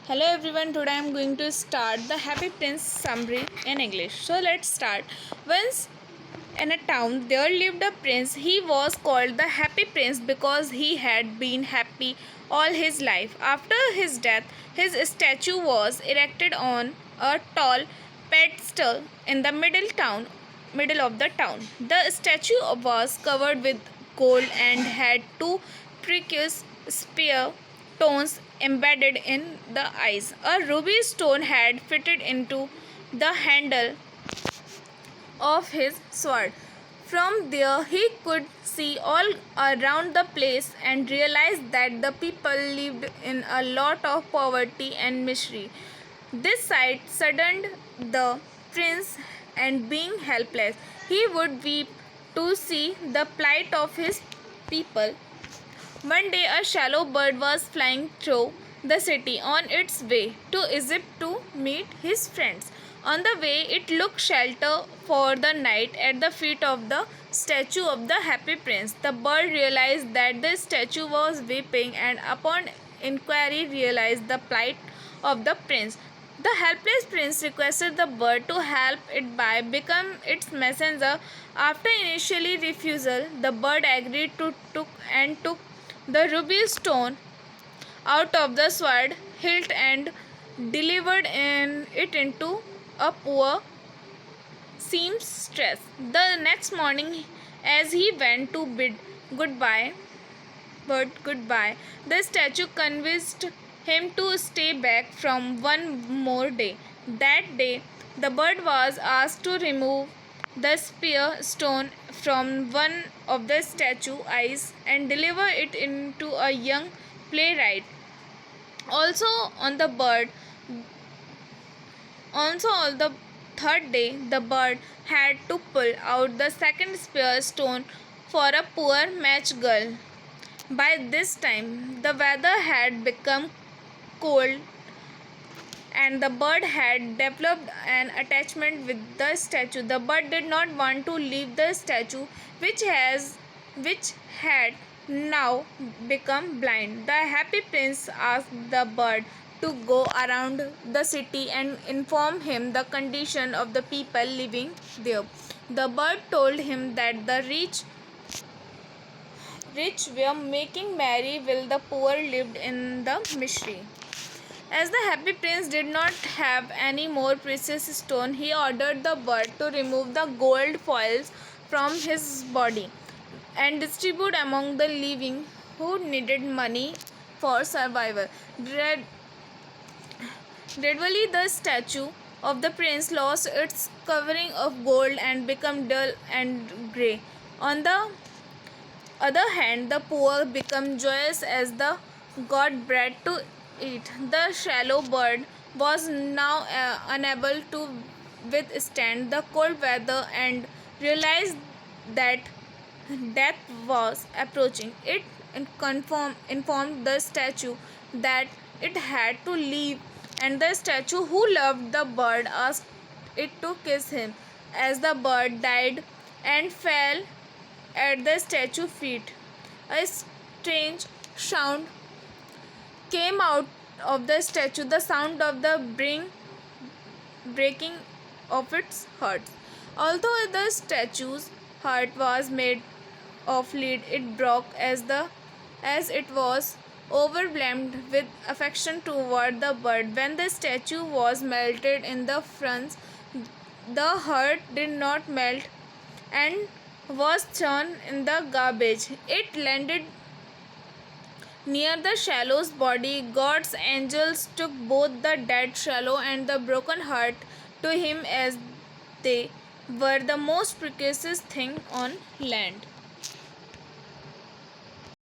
Hello everyone, today I am going to start the Happy Prince summary in English. So let's start. Once in a town there lived a prince. He was called the Happy Prince because he had been happy all his life. After his death, his statue was erected on a tall pedestal in the middle of the town. The statue was covered with gold and had two precious spear stones embedded in the eyes. A ruby stone had fitted into the handle of his sword. From there, he could see all around the place and realized that the people lived in a lot of poverty and misery. This sight saddened the prince, and being helpless, he would weep to see the plight of his people. One day, a shallow bird was flying through the city on its way to Egypt to meet his friends. On the way, it looked shelter for the night at the feet of the statue of the Happy Prince. The bird realized that the statue was weeping, and upon inquiry, realized the plight of the prince. The helpless prince requested the bird to help it by become its messenger. After initially refusal, the bird agreed to took the ruby stone out of the sword hilt and delivered it into a poor seamstress. The next morning, as he went to bid goodbye, the statue convinced him to stay back from one more day. That day, the bird was asked to remove the spear stone from one of the statue eyes and deliver it into a young playwright. Also on the bird also on the third day the bird had to pull out the second spear stone for a poor match girl. By this time the weather had become cold and the bird had developed an attachment with the statue. The bird did not want to leave the statue, which had now become blind. The Happy Prince asked the bird to go around the city and inform him the condition of the people living there. The bird told him that the rich were making merry while the poor lived in the misery. As the Happy Prince did not have any more precious stone, he ordered the bird to remove the gold foils from his body and distribute among the living who needed money for survival. Gradually, the statue of the prince lost its covering of gold and became dull and grey. On the other hand, the poor became joyous as the got bread to eat. The shallow bird was now unable to withstand the cold weather and realized that death was approaching. It informed the statue that it had to leave, and the statue, who loved the bird, asked it to kiss him. As the bird died and fell at the statue's feet, a strange sound came out of the statue, the sound of the breaking of its heart. Although the statue's heart was made of lead, it broke as it was overwhelmed with affection toward the bird. When the statue was melted in the furnace, the heart did not melt and was thrown in the garbage. It landed near the shallow's body. God's angels took both the dead shallow and the broken heart to him as they were the most precious thing on land.